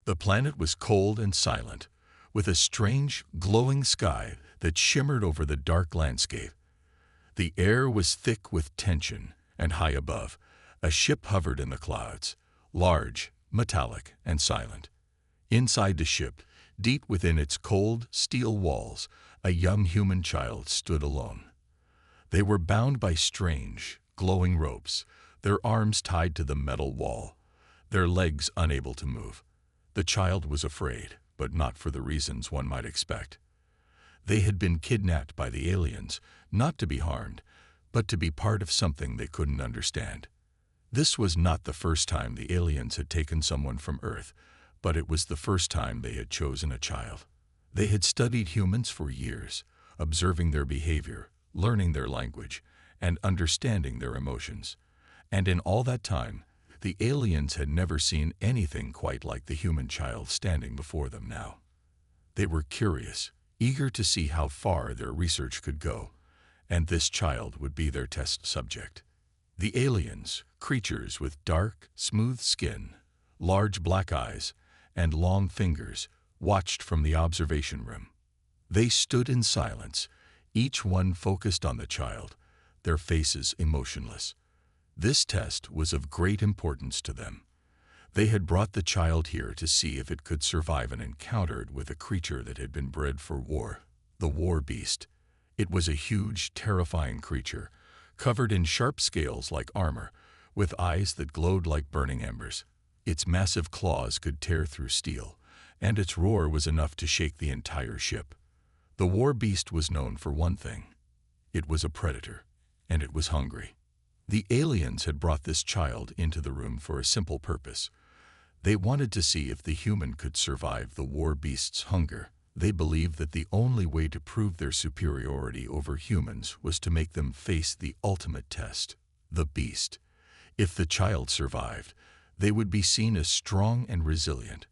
The planet was cold and silent, with a strange, glowing sky that shimmered over the dark landscape. The air was thick with tension, and high above, a ship hovered in the clouds, large, metallic, and silent. Inside the ship, deep within its cold, steel walls, a young human child stood alone. They were bound by strange, glowing ropes, their arms tied to the metal wall, their legs unable to move. The child was afraid, but not for the reasons one might expect. They had been kidnapped by the aliens, not to be harmed, but to be part of something they couldn't understand. This was not the first time the aliens had taken someone from Earth, but it was the first time they had chosen a child. They had studied humans for years, observing their behavior, learning their language, and understanding their emotions. And in all that time, the aliens had never seen anything quite like the human child standing before them now. They were curious, eager to see how far their research could go, and this child would be their test subject. The aliens, creatures with dark, smooth skin, large black eyes, and long fingers, watched from the observation room. They stood in silence, each one focused on the child, their faces emotionless. This test was of great importance to them. They had brought the child here to see if it could survive an encounter with a creature that had been bred for war, the war beast. It was a huge, terrifying creature, covered in sharp scales like armor, with eyes that glowed like burning embers. Its massive claws could tear through steel, and its roar was enough to shake the entire ship. The war beast was known for one thing. It was a predator, and it was hungry. The aliens had brought this child into the room for a simple purpose. They wanted to see if the human could survive the war beast's hunger. They believed that the only way to prove their superiority over humans was to make them face the ultimate test, the beast. If the child survived, they would be seen as strong and resilient.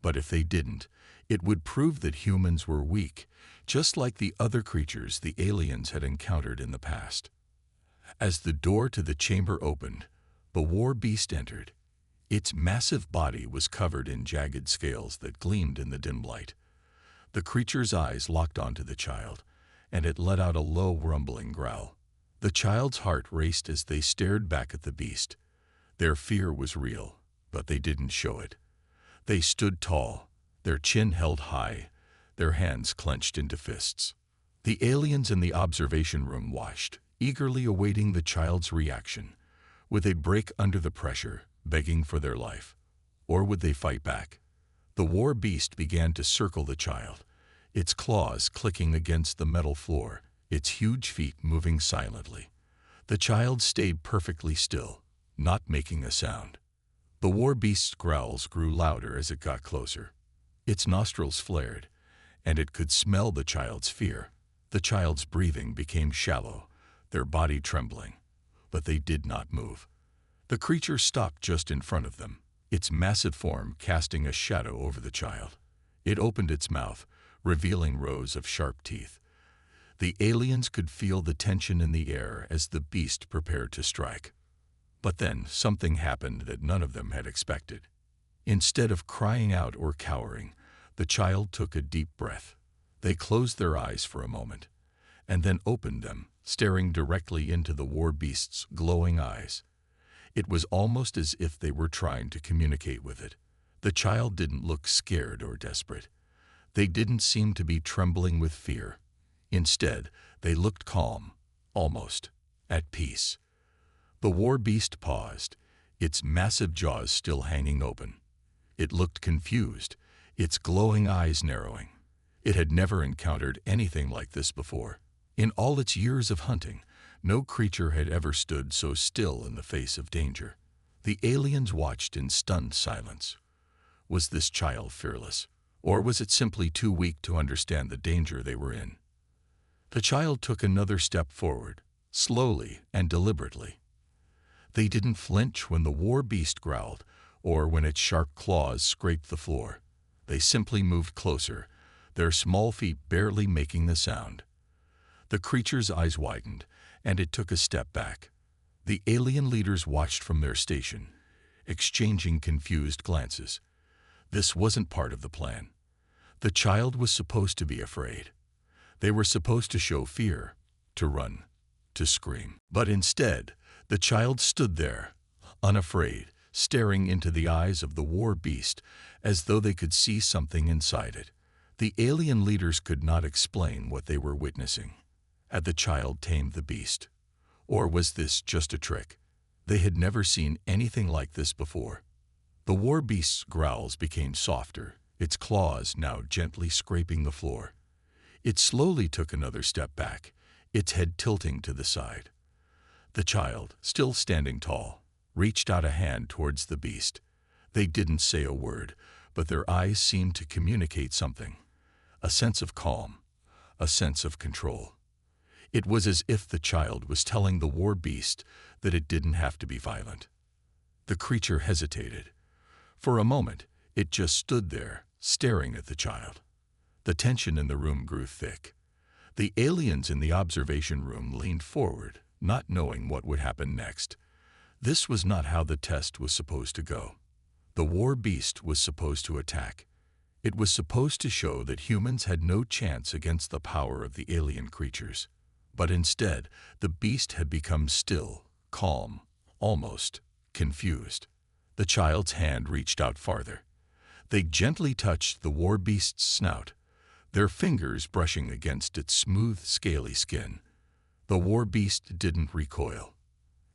But if they didn't, it would prove that humans were weak, just like the other creatures the aliens had encountered in the past. As the door to the chamber opened, the war beast entered. Its massive body was covered in jagged scales that gleamed in the dim light. The creature's eyes locked onto the child, and it let out a low, rumbling growl. The child's heart raced as they stared back at the beast. Their fear was real, but they didn't show it. They stood tall, their chin held high, their hands clenched into fists. The aliens in the observation room watched, eagerly awaiting the child's reaction. Would they break under the pressure, begging for their life? Or would they fight back? The war beast began to circle the child, its claws clicking against the metal floor, its huge feet moving silently. The child stayed perfectly still, not making a sound. The war beast's growls grew louder as it got closer. Its nostrils flared, and it could smell the child's fear. The child's breathing became shallow, their body trembling, but they did not move. The creature stopped just in front of them, its massive form casting a shadow over the child. It opened its mouth, revealing rows of sharp teeth. The aliens could feel the tension in the air as the beast prepared to strike. But then something happened that none of them had expected. Instead of crying out or cowering, the child took a deep breath. They closed their eyes for a moment, and then opened them, staring directly into the war beast's glowing eyes. It was almost as if they were trying to communicate with it. The child didn't look scared or desperate. They didn't seem to be trembling with fear. Instead, they looked calm, almost at peace. The war beast paused, its massive jaws still hanging open. It looked confused, its glowing eyes narrowing. It had never encountered anything like this before. In all its years of hunting, no creature had ever stood so still in the face of danger. The aliens watched in stunned silence. Was this child fearless, or was it simply too weak to understand the danger they were in? The child took another step forward, slowly and deliberately. They didn't flinch when the war beast growled, or when its sharp claws scraped the floor. They simply moved closer, their small feet barely making the sound. The creature's eyes widened, and it took a step back. The alien leaders watched from their station, exchanging confused glances. This wasn't part of the plan. The child was supposed to be afraid. They were supposed to show fear, to run, to scream. But instead, the child stood there, unafraid, staring into the eyes of the war beast as though they could see something inside it. The alien leaders could not explain what they were witnessing. Had the child tamed the beast? Or was this just a trick? They had never seen anything like this before. The war beast's growls became softer, its claws now gently scraping the floor. It slowly took another step back, its head tilting to the side. The child, still standing tall, reached out a hand towards the beast. They didn't say a word, but their eyes seemed to communicate something. A sense of calm, a sense of control. It was as if the child was telling the war beast that it didn't have to be violent. The creature hesitated. For a moment, it just stood there, staring at the child. The tension in the room grew thick. The aliens in the observation room leaned forward, not knowing what would happen next. This was not how the test was supposed to go. The war beast was supposed to attack. It was supposed to show that humans had no chance against the power of the alien creatures. But instead, the beast had become still, calm, almost confused. The child's hand reached out farther. They gently touched the war beast's snout, their fingers brushing against its smooth, scaly skin. The war beast didn't recoil.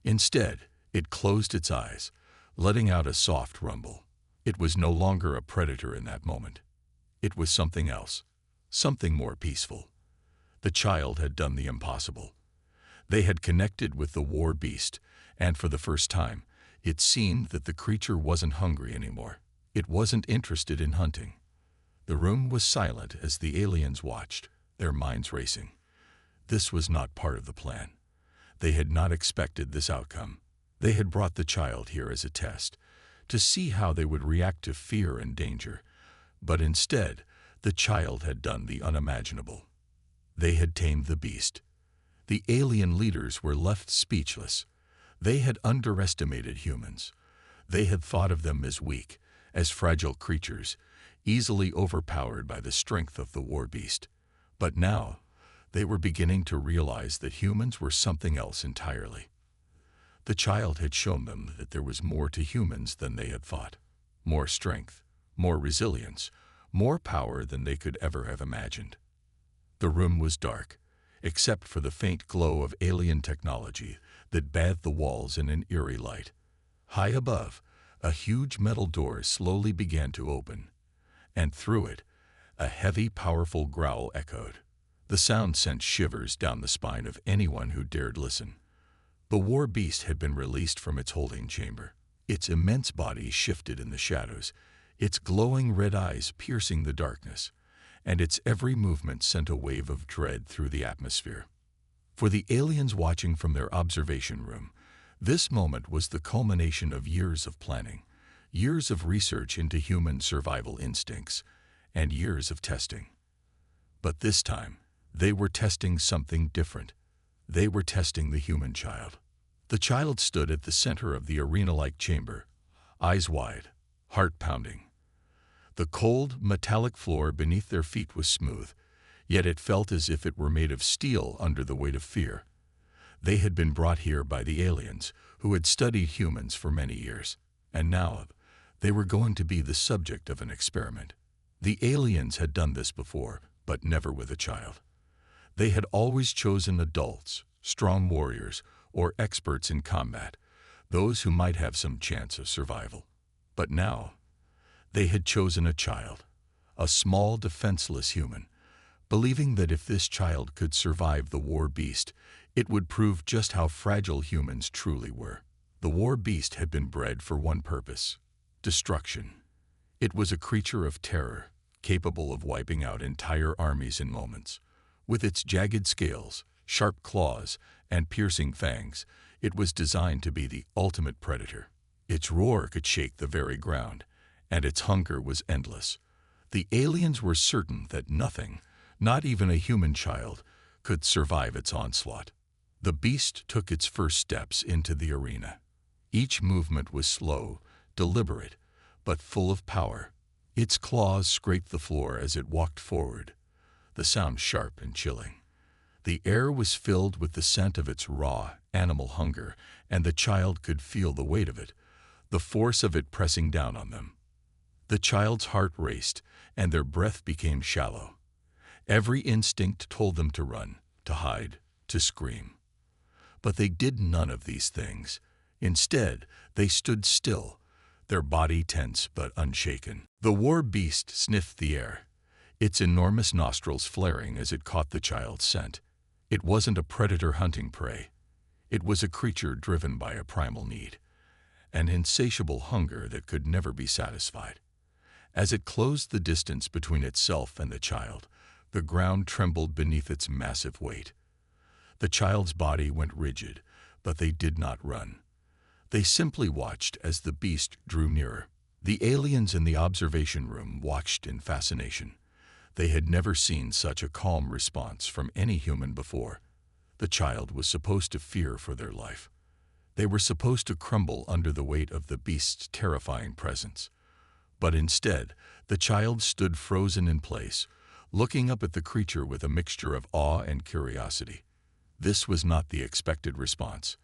Instead, it closed its eyes, letting out a soft rumble. It was no longer a predator in that moment. It was something else, something more peaceful. The child had done the impossible. They had connected with the war beast, and for the first time, it seemed that the creature wasn't hungry anymore. It wasn't interested in hunting. The room was silent as the aliens watched, their minds racing. This was not part of the plan. They had not expected this outcome. They had brought the child here as a test, to see how they would react to fear and danger. But instead, the child had done the unimaginable. They had tamed the beast. The alien leaders were left speechless. They had underestimated humans. They had thought of them as weak, as fragile creatures, easily overpowered by the strength of the war beast. But now, they were beginning to realize that humans were something else entirely. The child had shown them that there was more to humans than they had thought. More strength, more resilience, more power than they could ever have imagined. The room was dark, except for the faint glow of alien technology that bathed the walls in an eerie light. High above, a huge metal door slowly began to open, and through it, a heavy, powerful growl echoed. The sound sent shivers down the spine of anyone who dared listen. The war beast had been released from its holding chamber. Its immense body shifted in the shadows, its glowing red eyes piercing the darkness, and its every movement sent a wave of dread through the atmosphere. For the aliens watching from their observation room, this moment was the culmination of years of planning, years of research into human survival instincts, and years of testing. But this time, they were testing something different. They were testing the human child. The child stood at the center of the arena-like chamber, eyes wide, heart pounding. The cold, metallic floor beneath their feet was smooth, yet it felt as if it were made of steel under the weight of fear. They had been brought here by the aliens, who had studied humans for many years, and now they were going to be the subject of an experiment. The aliens had done this before, but never with a child. They had always chosen adults, strong warriors, or experts in combat, those who might have some chance of survival. But now, they had chosen a child, a small, defenseless human, believing that if this child could survive the war beast, it would prove just how fragile humans truly were. The war beast had been bred for one purpose: destruction. It was a creature of terror, capable of wiping out entire armies in moments. With its jagged scales, sharp claws, and piercing fangs, it was designed to be the ultimate predator. Its roar could shake the very ground, and its hunger was endless. The aliens were certain that nothing, not even a human child, could survive its onslaught. The beast took its first steps into the arena. Each movement was slow, deliberate, but full of power. Its claws scraped the floor as it walked forward, the sound sharp and chilling. The air was filled with the scent of its raw, animal hunger, and the child could feel the weight of it, the force of it pressing down on them. The child's heart raced, and their breath became shallow. Every instinct told them to run, to hide, to scream. But they did none of these things. Instead, they stood still, their body tense but unshaken. The war beast sniffed the air, its enormous nostrils flaring as it caught the child's scent. It wasn't a predator hunting prey. It was a creature driven by a primal need, an insatiable hunger that could never be satisfied. As it closed the distance between itself and the child, the ground trembled beneath its massive weight. The child's body went rigid, but they did not run. They simply watched as the beast drew nearer. The aliens in the observation room watched in fascination. They had never seen such a calm response from any human before. The child was supposed to fear for their life. They were supposed to crumble under the weight of the beast's terrifying presence. But instead, the child stood frozen in place, looking up at the creature with a mixture of awe and curiosity. This was not the expected response.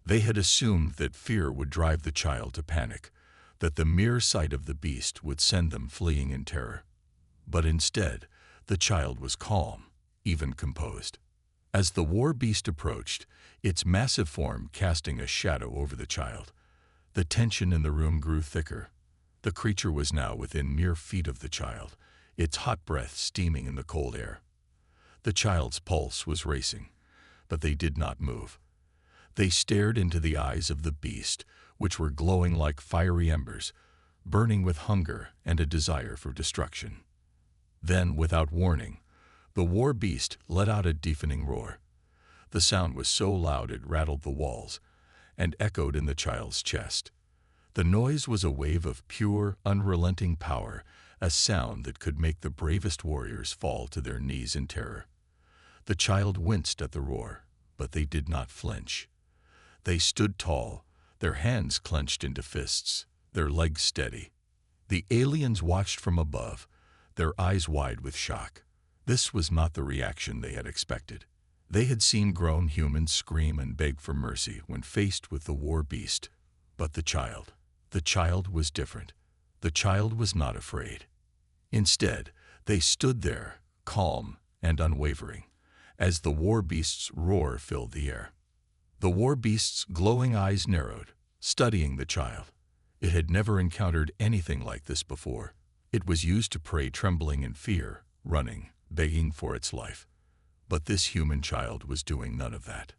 They had assumed that fear would drive the child to panic, that the mere sight of the beast would send them fleeing in terror. But instead, the child was calm, even composed. As the war beast approached, its massive form casting a shadow over the child, the tension in the room grew thicker. The creature was now within mere feet of the child, its hot breath steaming in the cold air. The child's pulse was racing, but they did not move. They stared into the eyes of the beast, which were glowing like fiery embers, burning with hunger and a desire for destruction. Then, without warning, the war beast let out a deafening roar. The sound was so loud it rattled the walls and echoed in the child's chest. The noise was a wave of pure, unrelenting power, a sound that could make the bravest warriors fall to their knees in terror. The child winced at the roar, but they did not flinch. They stood tall, their hands clenched into fists, their legs steady. The aliens watched from above, their eyes wide with shock. This was not the reaction they had expected. They had seen grown humans scream and beg for mercy when faced with the war beast. But the child was different. The child was not afraid. Instead, they stood there, calm and unwavering, as the war beast's roar filled the air. The war beast's glowing eyes narrowed, studying the child. It had never encountered anything like this before. It was used to prey trembling in fear, running, begging for its life. But this human child was doing none of that.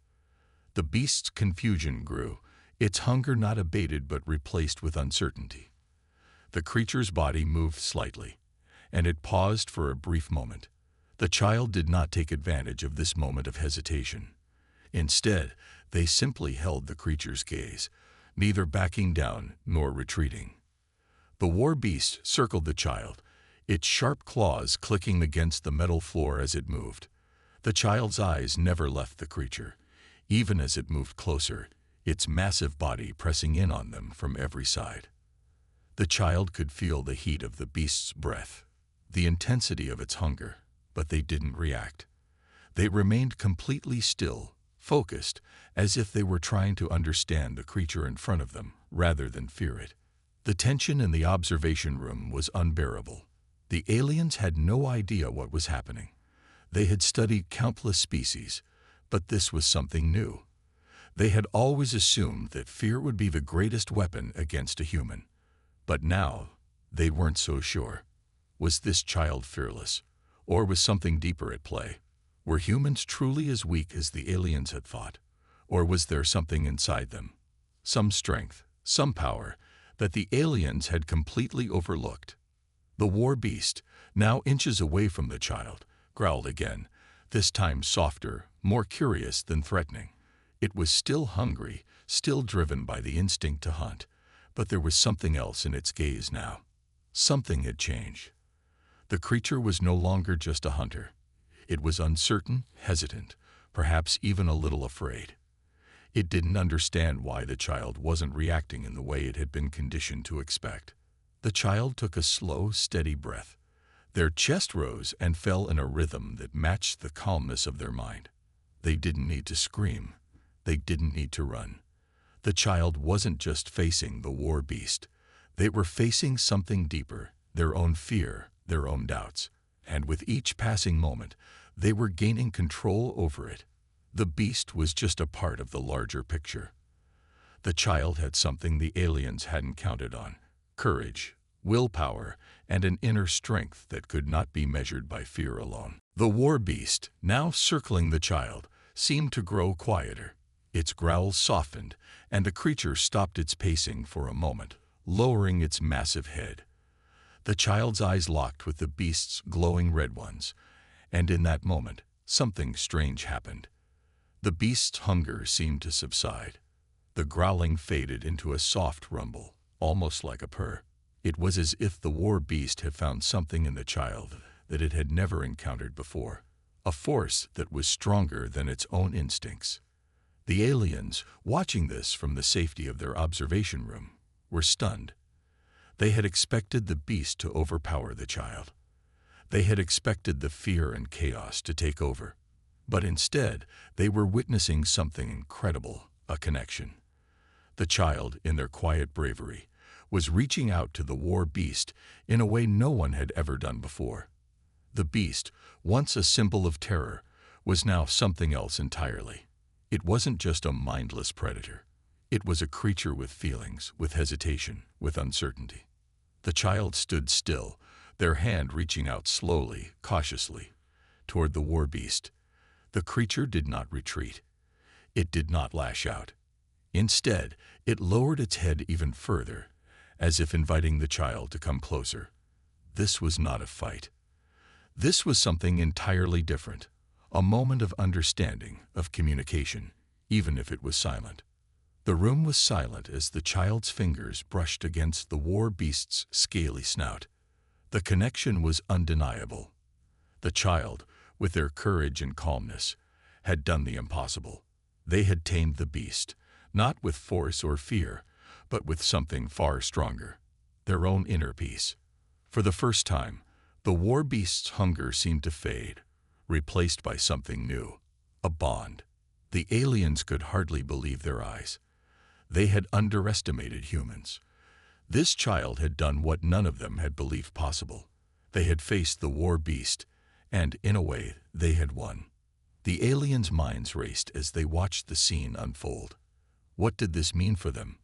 The beast's confusion grew, its hunger not abated but replaced with uncertainty. The creature's body moved slightly, and it paused for a brief moment. The child did not take advantage of this moment of hesitation. Instead, they simply held the creature's gaze, neither backing down nor retreating. The war beast circled the child, its sharp claws clicking against the metal floor as it moved. The child's eyes never left the creature, even as it moved closer, its massive body pressing in on them from every side. The child could feel the heat of the beast's breath, the intensity of its hunger, but they didn't react. They remained completely still, focused, as if they were trying to understand the creature in front of them rather than fear it. The tension in the observation room was unbearable. The aliens had no idea what was happening. They had studied countless species, but this was something new. They had always assumed that fear would be the greatest weapon against a human. But now, they weren't so sure. Was this child fearless, or was something deeper at play? Were humans truly as weak as the aliens had thought, or was there something inside them, some strength, some power, that the aliens had completely overlooked? The war beast, now inches away from the child, growled again, this time softer, more curious than threatening. It was still hungry, still driven by the instinct to hunt, but there was something else in its gaze now. Something had changed. The creature was no longer just a hunter. It was uncertain, hesitant, perhaps even a little afraid. It didn't understand why the child wasn't reacting in the way it had been conditioned to expect. The child took a slow, steady breath. Their chest rose and fell in a rhythm that matched the calmness of their mind. They didn't need to scream. They didn't need to run. The child wasn't just facing the war beast. They were facing something deeper, their own fear, their own doubts. And with each passing moment, they were gaining control over it. The beast was just a part of the larger picture. The child had something the aliens hadn't counted on: courage, willpower, and an inner strength that could not be measured by fear alone. The war beast, now circling the child, seemed to grow quieter. Its growls softened, and the creature stopped its pacing for a moment, lowering its massive head. The child's eyes locked with the beast's glowing red ones, and in that moment, something strange happened. The beast's hunger seemed to subside. The growling faded into a soft rumble, almost like a purr. It was as if the war beast had found something in the child that it had never encountered before, a force that was stronger than its own instincts. The aliens, watching this from the safety of their observation room, were stunned. They had expected the beast to overpower the child. They had expected the fear and chaos to take over. But instead, they were witnessing something incredible: a connection. The child, in their quiet bravery, was reaching out to the war beast in a way no one had ever done before. The beast, once a symbol of terror, was now something else entirely. It wasn't just a mindless predator. It was a creature with feelings, with hesitation, with uncertainty. The child stood still, their hand reaching out slowly, cautiously, toward the war beast. The creature did not retreat. It did not lash out. Instead, it lowered its head even further, as if inviting the child to come closer. This was not a fight. This was something entirely different, a moment of understanding, of communication, even if it was silent. The room was silent as the child's fingers brushed against the war beast's scaly snout. The connection was undeniable. The child, with their courage and calmness, had done the impossible. They had tamed the beast, not with force or fear, but with something far stronger: their own inner peace. For the first time, the war beast's hunger seemed to fade, replaced by something new: a bond. The aliens could hardly believe their eyes. They had underestimated humans. This child had done what none of them had believed possible. They had faced the war beast, and, in a way, they had won. The aliens' minds raced as they watched the scene unfold. What did this mean for them?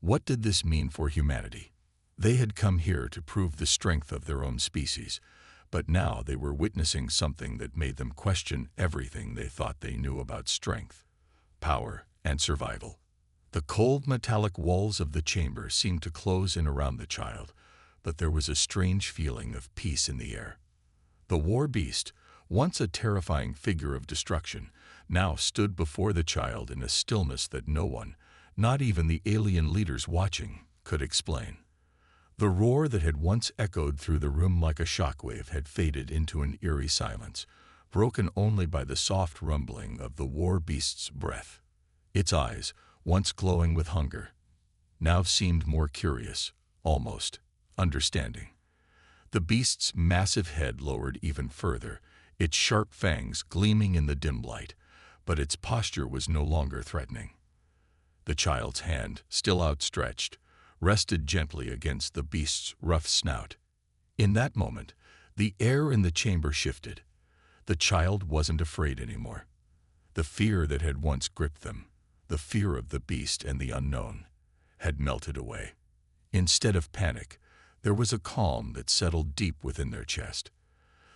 What did this mean for humanity? They had come here to prove the strength of their own species, but now they were witnessing something that made them question everything they thought they knew about strength, power, and survival. The cold metallic walls of the chamber seemed to close in around the child, but there was a strange feeling of peace in the air. The war beast, once a terrifying figure of destruction, now stood before the child in a stillness that no one, not even the alien leaders watching, could explain. The roar that had once echoed through the room like a shockwave had faded into an eerie silence, broken only by the soft rumbling of the war beast's breath. Its eyes, once glowing with hunger, now seemed more curious, almost understanding. The beast's massive head lowered even further, its sharp fangs gleaming in the dim light, but its posture was no longer threatening. The child's hand, still outstretched, rested gently against the beast's rough snout. In that moment, the air in the chamber shifted. The child wasn't afraid anymore. The fear that had once gripped them, the fear of the beast and the unknown, had melted away. Instead of panic, there was a calm that settled deep within their chest.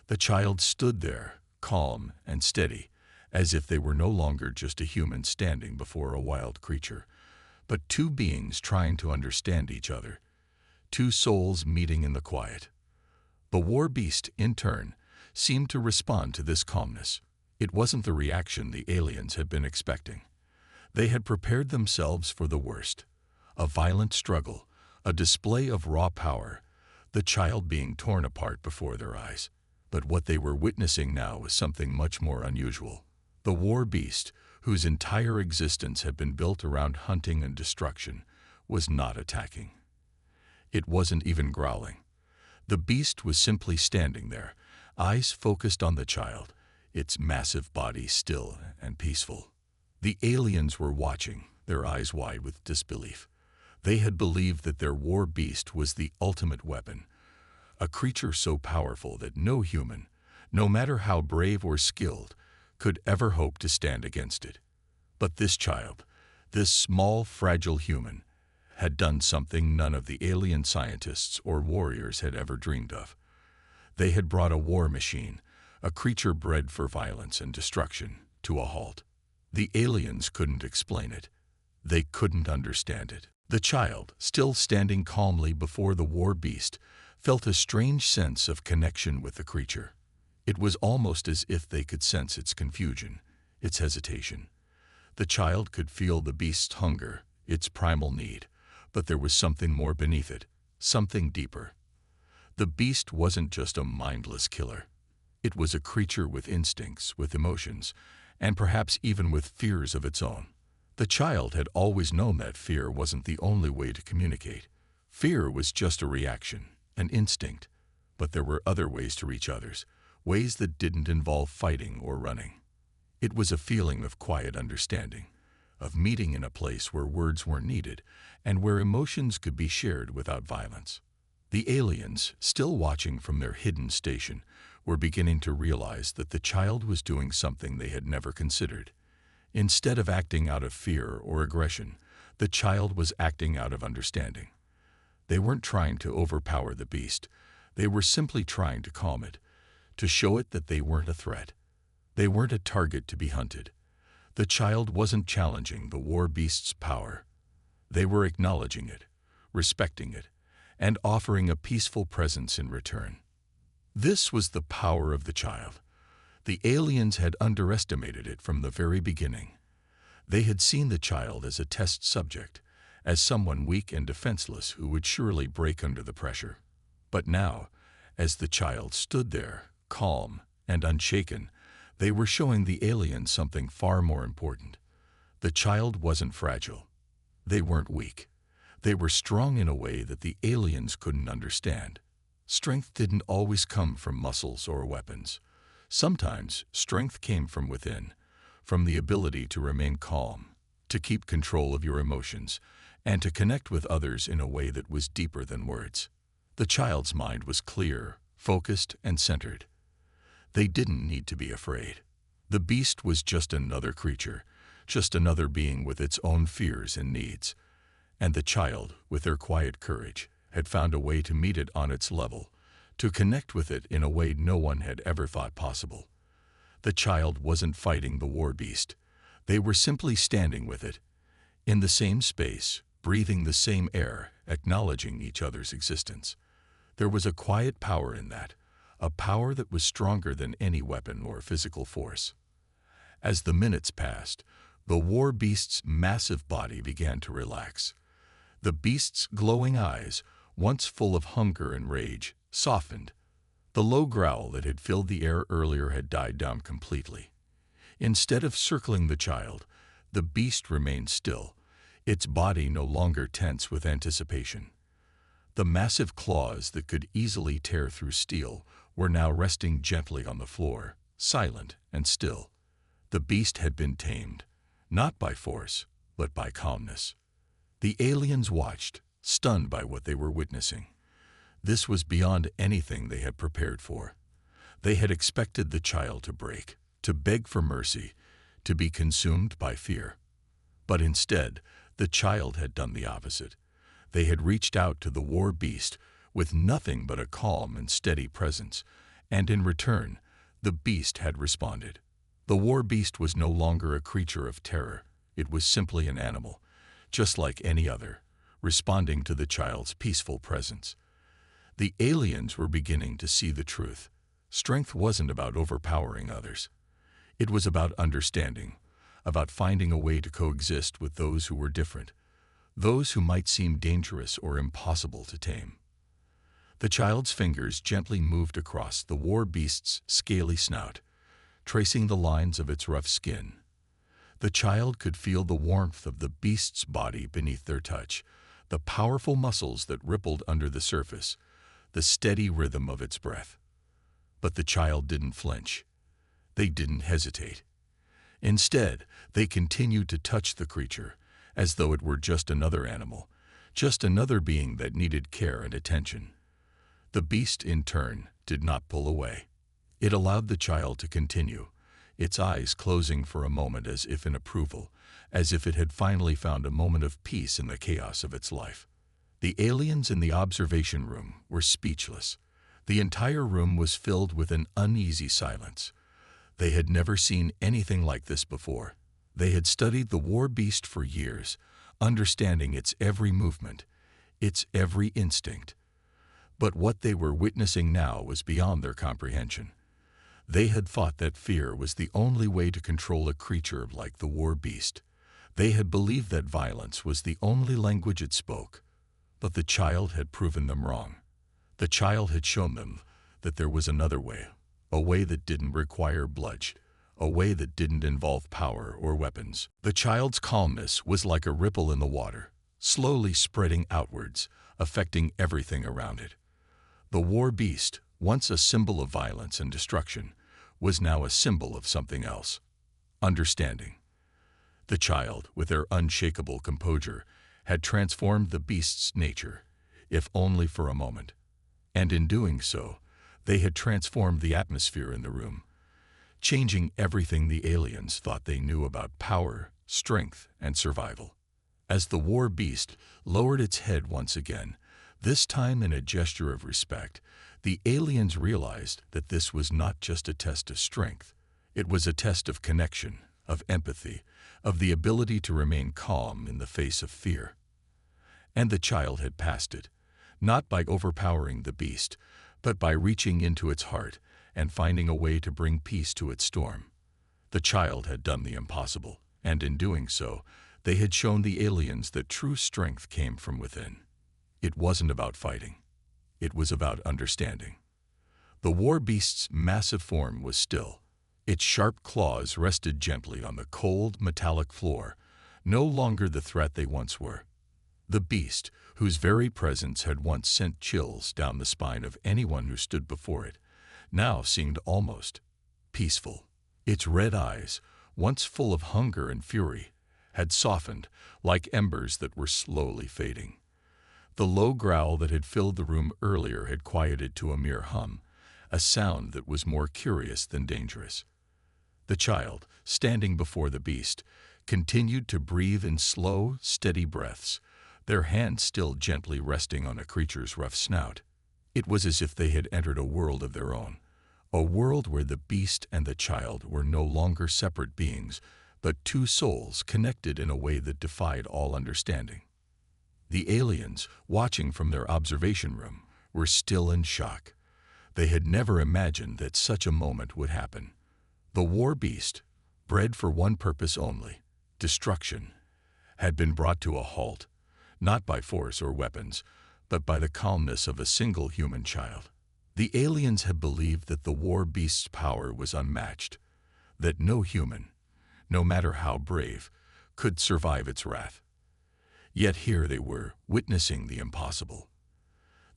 The child stood there, calm and steady, as if they were no longer just a human standing before a wild creature, but two beings trying to understand each other, two souls meeting in the quiet. The war beast, in turn, seemed to respond to this calmness. It wasn't the reaction the aliens had been expecting. They had prepared themselves for the worst: a violent struggle, a display of raw power, the child being torn apart before their eyes. But what they were witnessing now was something much more unusual. The war beast, whose entire existence had been built around hunting and destruction, was not attacking. It wasn't even growling. The beast was simply standing there, eyes focused on the child, its massive body still and peaceful. The aliens were watching, their eyes wide with disbelief. They had believed that their war beast was the ultimate weapon, a creature so powerful that no human, no matter how brave or skilled, could ever hope to stand against it. But this child, this small, fragile human, had done something none of the alien scientists or warriors had ever dreamed of. They had brought a war machine, a creature bred for violence and destruction, to a halt. The aliens couldn't explain it. They couldn't understand it. The child, still standing calmly before the war beast, felt a strange sense of connection with the creature. It was almost as if they could sense its confusion, its hesitation. The child could feel the beast's hunger, its primal need, but there was something more beneath it, something deeper. The beast wasn't just a mindless killer. It was a creature with instincts, with emotions, and perhaps even with fears of its own. The child had always known that fear wasn't the only way to communicate. Fear was just a reaction, an instinct, but there were other ways to reach others, ways that didn't involve fighting or running. It was a feeling of quiet understanding, of meeting in a place where words weren't needed and where emotions could be shared without violence. The aliens, still watching from their hidden station, were beginning to realize that the child was doing something they had never considered. Instead of acting out of fear or aggression, the child was acting out of understanding. They weren't trying to overpower the beast. They were simply trying to calm it, to show it that they weren't a threat. They weren't a target to be hunted. The child wasn't challenging the war beast's power. They were acknowledging it, respecting it, and offering a peaceful presence in return. This was the power of the child. The aliens had underestimated it from the very beginning. They had seen the child as a test subject, as someone weak and defenseless who would surely break under the pressure. But now, as the child stood there, calm and unshaken, they were showing the aliens something far more important. The child wasn't fragile. They weren't weak. They were strong in a way that the aliens couldn't understand. Strength didn't always come from muscles or weapons. Sometimes strength came from within, from the ability to remain calm, to keep control of your emotions, and to connect with others in a way that was deeper than words. The child's mind was clear, focused, and centered. They didn't need to be afraid. The beast was just another creature, just another being with its own fears and needs. And the child, with their quiet courage, had found a way to meet it on its level, to connect with it in a way no one had ever thought possible. The child wasn't fighting the war beast. They were simply standing with it, in the same space, breathing the same air, acknowledging each other's existence. There was a quiet power in that, a power that was stronger than any weapon or physical force. As the minutes passed, the war beast's massive body began to relax. The beast's glowing eyes, once full of hunger and rage, softened. The low growl that had filled the air earlier had died down completely. Instead of circling the child, the beast remained still, its body no longer tense with anticipation. The massive claws that could easily tear through steel were now resting gently on the floor, silent and still. The beast had been tamed, not by force, but by calmness. The aliens watched, stunned by what they were witnessing. This was beyond anything they had prepared for. They had expected the child to break, to beg for mercy, to be consumed by fear. But instead, the child had done the opposite. They had reached out to the war beast with nothing but a calm and steady presence, and in return, the beast had responded. The war beast was no longer a creature of terror. It was simply an animal, just like any other, responding to the child's peaceful presence. The aliens were beginning to see the truth. Strength wasn't about overpowering others. It was about understanding, about finding a way to coexist with those who were different, those who might seem dangerous or impossible to tame. The child's fingers gently moved across the war beast's scaly snout, tracing the lines of its rough skin. The child could feel the warmth of the beast's body beneath their touch, the powerful muscles that rippled under the surface, the steady rhythm of its breath. But the child didn't flinch. They didn't hesitate. Instead, they continued to touch the creature, as though it were just another animal, just another being that needed care and attention. The beast, in turn, did not pull away. It allowed the child to continue, its eyes closing for a moment as if in approval, as if it had finally found a moment of peace in the chaos of its life. The aliens in the observation room were speechless. The entire room was filled with an uneasy silence. They had never seen anything like this before. They had studied the war beast for years, understanding its every movement, its every instinct. But what they were witnessing now was beyond their comprehension. They had thought that fear was the only way to control a creature like the war beast. They had believed that violence was the only language it spoke. But the child had proven them wrong. The child had shown them that there was another way, a way that didn't require bloodshed, a way that didn't involve power or weapons. The child's calmness was like a ripple in the water, slowly spreading outwards, affecting everything around it. The war beast, once a symbol of violence and destruction, was now a symbol of something else: understanding. The child, with their unshakable composure, had transformed the beast's nature, if only for a moment. And in doing so, they had transformed the atmosphere in the room, changing everything the aliens thought they knew about power, strength, and survival. As the war beast lowered its head once again, this time in a gesture of respect, the aliens realized that this was not just a test of strength. It was a test of connection, of empathy, of the ability to remain calm in the face of fear. And the child had passed it, not by overpowering the beast, but by reaching into its heart and finding a way to bring peace to its storm. The child had done the impossible, and in doing so, they had shown the aliens that true strength came from within. It wasn't about fighting. It was about understanding. The war beast's massive form was still. Its sharp claws rested gently on the cold, metallic floor, no longer the threat they once were. The beast, whose very presence had once sent chills down the spine of anyone who stood before it, now seemed almost peaceful. Its red eyes, once full of hunger and fury, had softened like embers that were slowly fading. The low growl that had filled the room earlier had quieted to a mere hum, a sound that was more curious than dangerous. The child, standing before the beast, continued to breathe in slow, steady breaths, their hands still gently resting on a creature's rough snout. It was as if they had entered a world of their own, a world where the beast and the child were no longer separate beings, but two souls connected in a way that defied all understanding. The aliens, watching from their observation room, were still in shock. They had never imagined that such a moment would happen. The war beast, bred for one purpose only, destruction, had been brought to a halt, not by force or weapons, but by the calmness of a single human child. The aliens had believed that the war beast's power was unmatched, that no human, no matter how brave, could survive its wrath. Yet here they were, witnessing the impossible.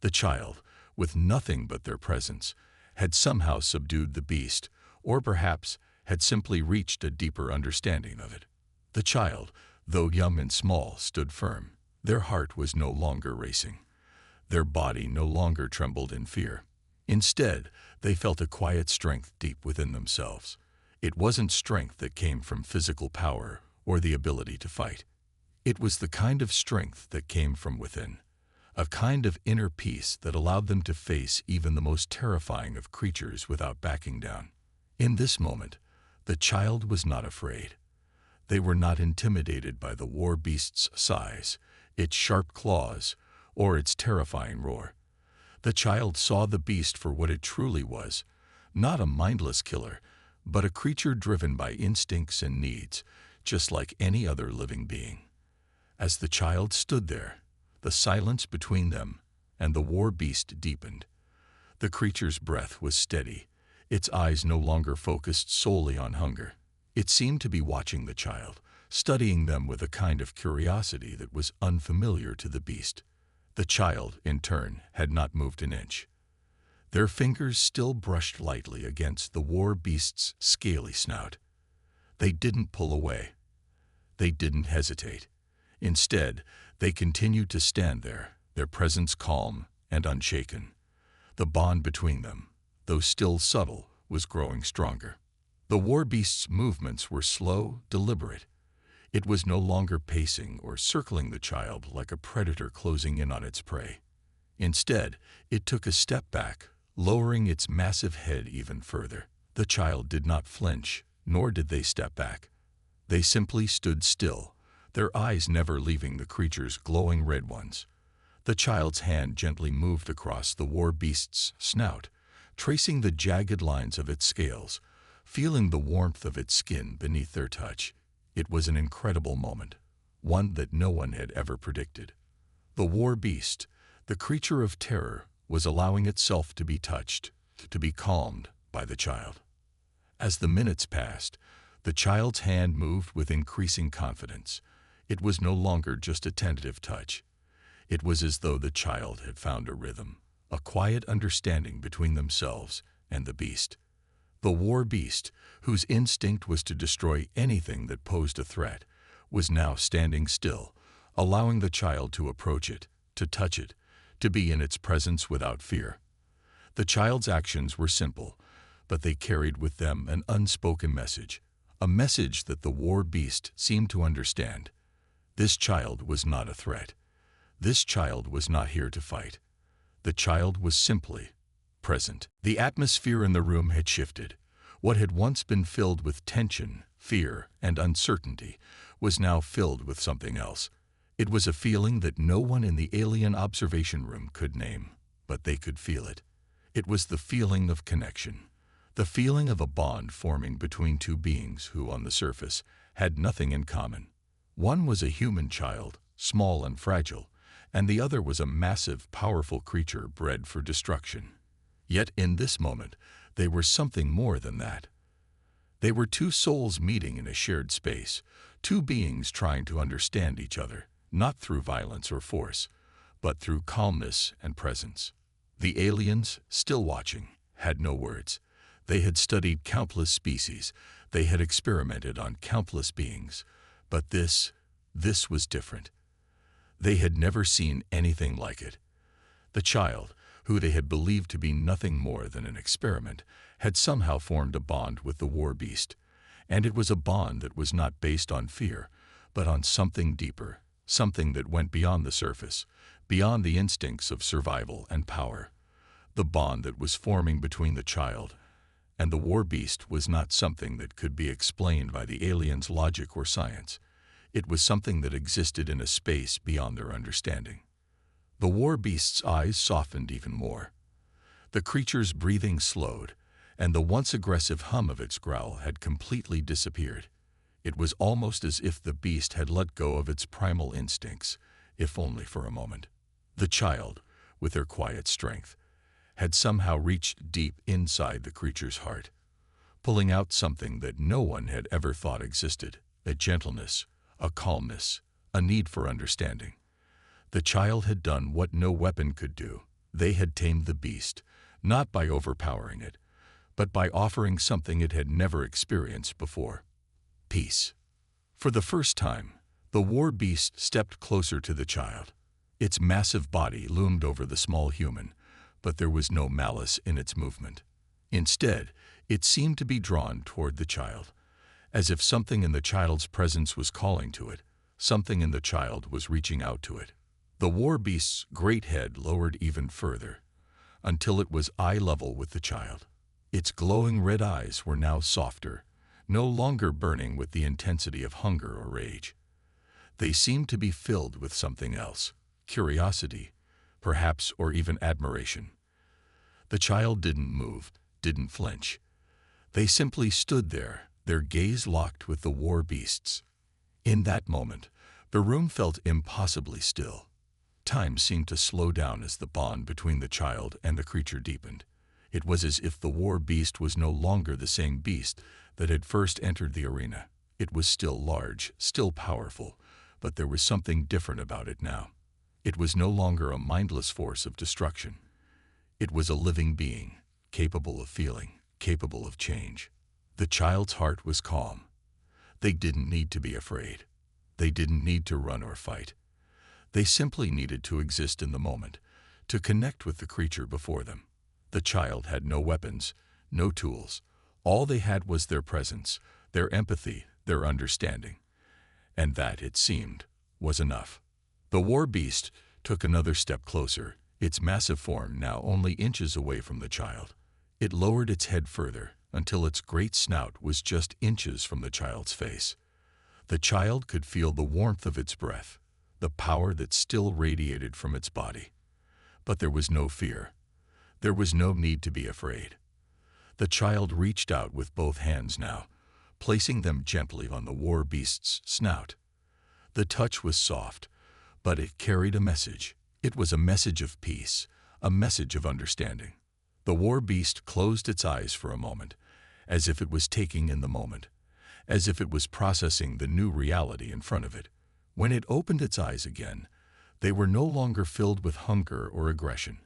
The child, with nothing but their presence, had somehow subdued the beast, or perhaps had simply reached a deeper understanding of it. The child, though young and small, stood firm. Their heart was no longer racing. Their body no longer trembled in fear. Instead, they felt a quiet strength deep within themselves. It wasn't strength that came from physical power or the ability to fight. It was the kind of strength that came from within, a kind of inner peace that allowed them to face even the most terrifying of creatures without backing down. In this moment, the child was not afraid. They were not intimidated by the war beast's size, its sharp claws, or its terrifying roar. The child saw the beast for what it truly was, not a mindless killer, but a creature driven by instincts and needs, just like any other living being. As the child stood there, the silence between them and the war beast deepened. The creature's breath was steady, its eyes no longer focused solely on hunger. It seemed to be watching the child, studying them with a kind of curiosity that was unfamiliar to the beast. The child, in turn, had not moved an inch. Their fingers still brushed lightly against the war beast's scaly snout. They didn't pull away. They didn't hesitate. Instead, they continued to stand there, their presence calm and unshaken. The bond between them, though still subtle, was growing stronger. The war beast's movements were slow, deliberate. It was no longer pacing or circling the child like a predator closing in on its prey. Instead, it took a step back, lowering its massive head even further. The child did not flinch, nor did they step back. They simply stood still, their eyes never leaving the creature's glowing red ones. The child's hand gently moved across the war beast's snout, tracing the jagged lines of its scales, feeling the warmth of its skin beneath their touch. It was an incredible moment, one that no one had ever predicted. The war beast, the creature of terror, was allowing itself to be touched, to be calmed by the child. As the minutes passed, the child's hand moved with increasing confidence. It was no longer just a tentative touch. It was as though the child had found a rhythm, a quiet understanding between themselves and the beast. The war beast, whose instinct was to destroy anything that posed a threat, was now standing still, allowing the child to approach it, to touch it, to be in its presence without fear. The child's actions were simple, but they carried with them an unspoken message, a message that the war beast seemed to understand. This child was not a threat. This child was not here to fight. The child was simply present. The atmosphere in the room had shifted. What had once been filled with tension, fear, and uncertainty was now filled with something else. It was a feeling that no one in the alien observation room could name, but they could feel it. It was the feeling of connection, the feeling of a bond forming between two beings who, on the surface, had nothing in common. One was a human child, small and fragile, and the other was a massive, powerful creature bred for destruction. Yet in this moment, they were something more than that. They were two souls meeting in a shared space, two beings trying to understand each other, not through violence or force, but through calmness and presence. The aliens, still watching, had no words. They had studied countless species. They had experimented on countless beings. But this was different. They had never seen anything like it. The child, who they had believed to be nothing more than an experiment, had somehow formed a bond with the war beast. And it was a bond that was not based on fear, but on something deeper, something that went beyond the surface, beyond the instincts of survival and power. The bond that was forming between the child and the war beast was not something that could be explained by the aliens' logic or science. It was something that existed in a space beyond their understanding. The war beast's eyes softened even more. The creature's breathing slowed, and the once aggressive hum of its growl had completely disappeared. It was almost as if the beast had let go of its primal instincts, if only for a moment. The child, with her quiet strength, had somehow reached deep inside the creature's heart, pulling out something that no one had ever thought existed, a gentleness, a calmness, a need for understanding. The child had done what no weapon could do. They had tamed the beast, not by overpowering it, but by offering something it had never experienced before: peace. For the first time, the war beast stepped closer to the child. Its massive body loomed over the small human, but there was no malice in its movement. Instead, it seemed to be drawn toward the child, as if something in the child's presence was calling to it, something in the child was reaching out to it. The war beast's great head lowered even further, until it was eye level with the child. Its glowing red eyes were now softer, no longer burning with the intensity of hunger or rage. They seemed to be filled with something else, curiosity, perhaps, or even admiration. The child didn't move, didn't flinch. They simply stood there, their gaze locked with the war beast's. In that moment, the room felt impossibly still. Time seemed to slow down as the bond between the child and the creature deepened. It was as if the war beast was no longer the same beast that had first entered the arena. It was still large, still powerful, but there was something different about it now. It was no longer a mindless force of destruction. It was a living being, capable of feeling, capable of change. The child's heart was calm. They didn't need to be afraid. They didn't need to run or fight. They simply needed to exist in the moment, to connect with the creature before them. The child had no weapons, no tools. All they had was their presence, their empathy, their understanding. And that, it seemed, was enough. The war beast took another step closer, its massive form now only inches away from the child. It lowered its head further, until its great snout was just inches from the child's face. The child could feel the warmth of its breath, the power that still radiated from its body. But there was no fear. There was no need to be afraid. The child reached out with both hands now, placing them gently on the war beast's snout. The touch was soft, but it carried a message. It was a message of peace, a message of understanding. The war beast closed its eyes for a moment, as if it was taking in the moment, as if it was processing the new reality in front of it. When it opened its eyes again, they were no longer filled with hunger or aggression.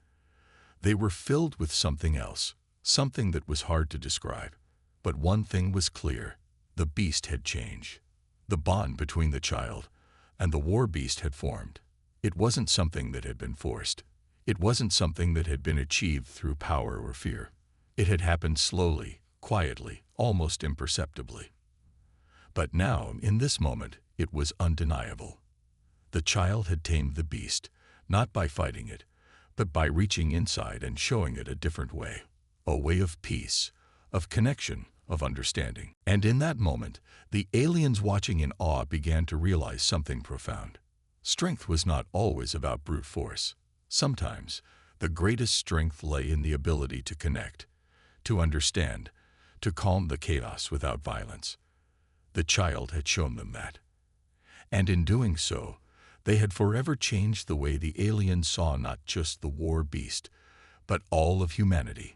They were filled with something else, something that was hard to describe. But one thing was clear: the beast had changed. The bond between the child and the war beast had formed. It wasn't something that had been forced. It wasn't something that had been achieved through power or fear. It had happened slowly, quietly, almost imperceptibly. But now, in this moment, it was undeniable. The child had tamed the beast, not by fighting it, but by reaching inside and showing it a different way. A way of peace, of connection, of understanding. And in that moment, the aliens watching in awe began to realize something profound. Strength was not always about brute force. Sometimes, the greatest strength lay in the ability to connect, to understand, to calm the chaos without violence. The child had shown them that. And in doing so, they had forever changed the way the aliens saw not just the war beast, but all of humanity.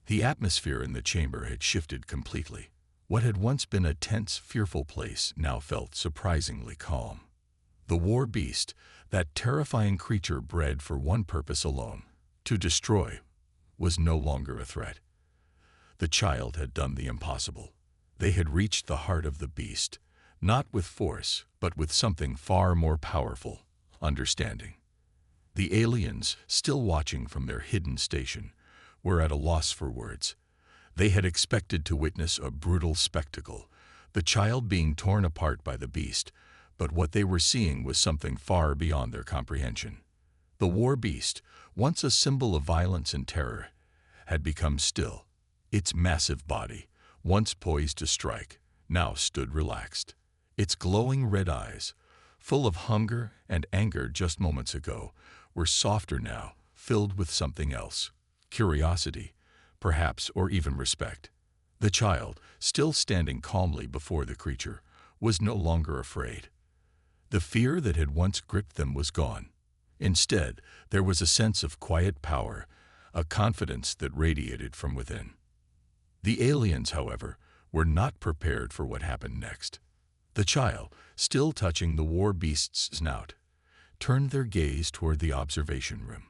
The atmosphere in the chamber had shifted completely. What had once been a tense, fearful place now felt surprisingly calm. The war beast, that terrifying creature bred for one purpose alone, to destroy, was no longer a threat. The child had done the impossible. They had reached the heart of the beast, not with force, but with something far more powerful: understanding. The aliens, still watching from their hidden station, were at a loss for words. They had expected to witness a brutal spectacle, the child being torn apart by the beast, but what they were seeing was something far beyond their comprehension. The war beast, once a symbol of violence and terror, had become still. Its massive body, once poised to strike, now stood relaxed. Its glowing red eyes, full of hunger and anger just moments ago, were softer now, filled with something else: curiosity, perhaps, or even respect. The child, still standing calmly before the creature, was no longer afraid. The fear that had once gripped them was gone. Instead, there was a sense of quiet power, a confidence that radiated from within. The aliens, however, were not prepared for what happened next. The child, still touching the war beast's snout, turned their gaze toward the observation room.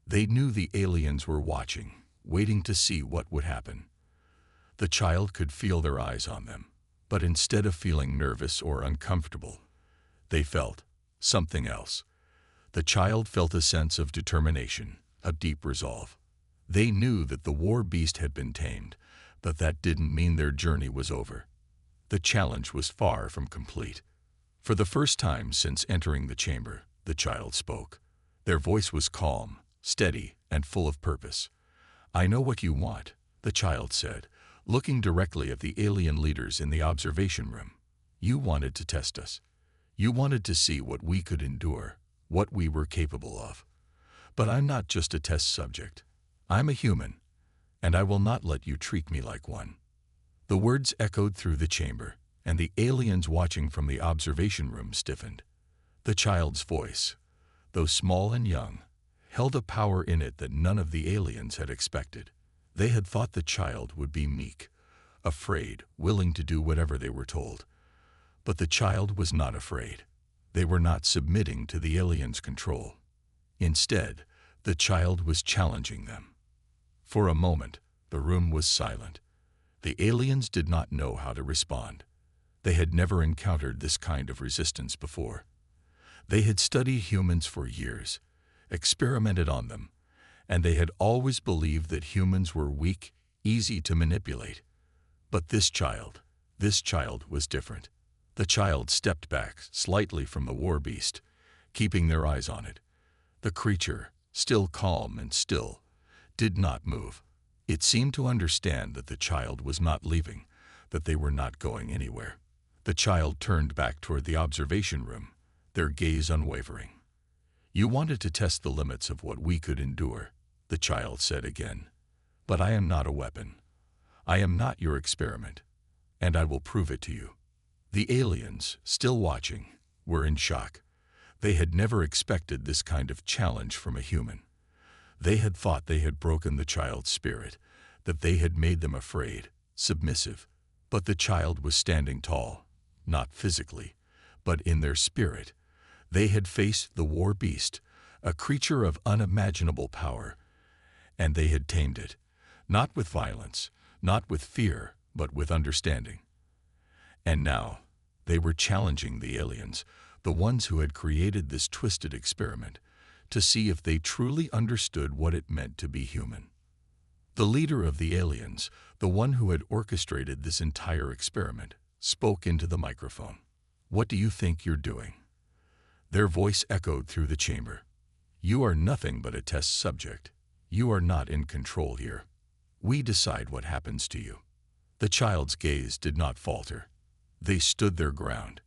They knew the aliens were watching, waiting to see what would happen. The child could feel their eyes on them, but instead of feeling nervous or uncomfortable, they felt something else. The child felt a sense of determination, a deep resolve. They knew that the war beast had been tamed, but that didn't mean their journey was over. The challenge was far from complete. For the first time since entering the chamber, the child spoke. Their voice was calm, steady, and full of purpose. "I know what you want," the child said, looking directly at the alien leaders in the observation room. "You wanted to test us. You wanted to see what we could endure, what we were capable of. But I'm not just a test subject. I'm a human, and I will not let you treat me like one." The words echoed through the chamber, and the aliens watching from the observation room stiffened. The child's voice, though small and young, held a power in it that none of the aliens had expected. They had thought the child would be meek, afraid, willing to do whatever they were told. But the child was not afraid. They were not submitting to the aliens' control. Instead, the child was challenging them. For a moment, the room was silent. The aliens did not know how to respond. They had never encountered this kind of resistance before. They had studied humans for years, experimented on them, and they had always believed that humans were weak, easy to manipulate. But this child was different. The child stepped back slightly from the war beast, keeping their eyes on it. The creature, still calm and still, did not move. It seemed to understand that the child was not leaving, that they were not going anywhere. The child turned back toward the observation room, their gaze unwavering. "You wanted to test the limits of what we could endure," the child said again. "But I am not a weapon. I am not your experiment, and I will prove it to you." The aliens, still watching, were in shock. They had never expected this kind of challenge from a human. They had thought they had broken the child's spirit, that they had made them afraid, submissive. But the child was standing tall, not physically, but in their spirit. They had faced the war beast, a creature of unimaginable power, and they had tamed it, not with violence, not with fear, but with understanding. And now, they were challenging the aliens, the ones who had created this twisted experiment, to see if they truly understood what it meant to be human. The leader of the aliens, the one who had orchestrated this entire experiment, spoke into the microphone. "What do you think you're doing?" Their voice echoed through the chamber. "You are nothing but a test subject. You are not in control here. We decide what happens to you." The child's gaze did not falter. They stood their ground.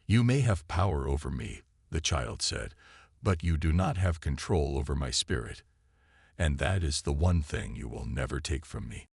"You may have power over me," the child said, "but you do not have control over my spirit. And that is the one thing you will never take from me."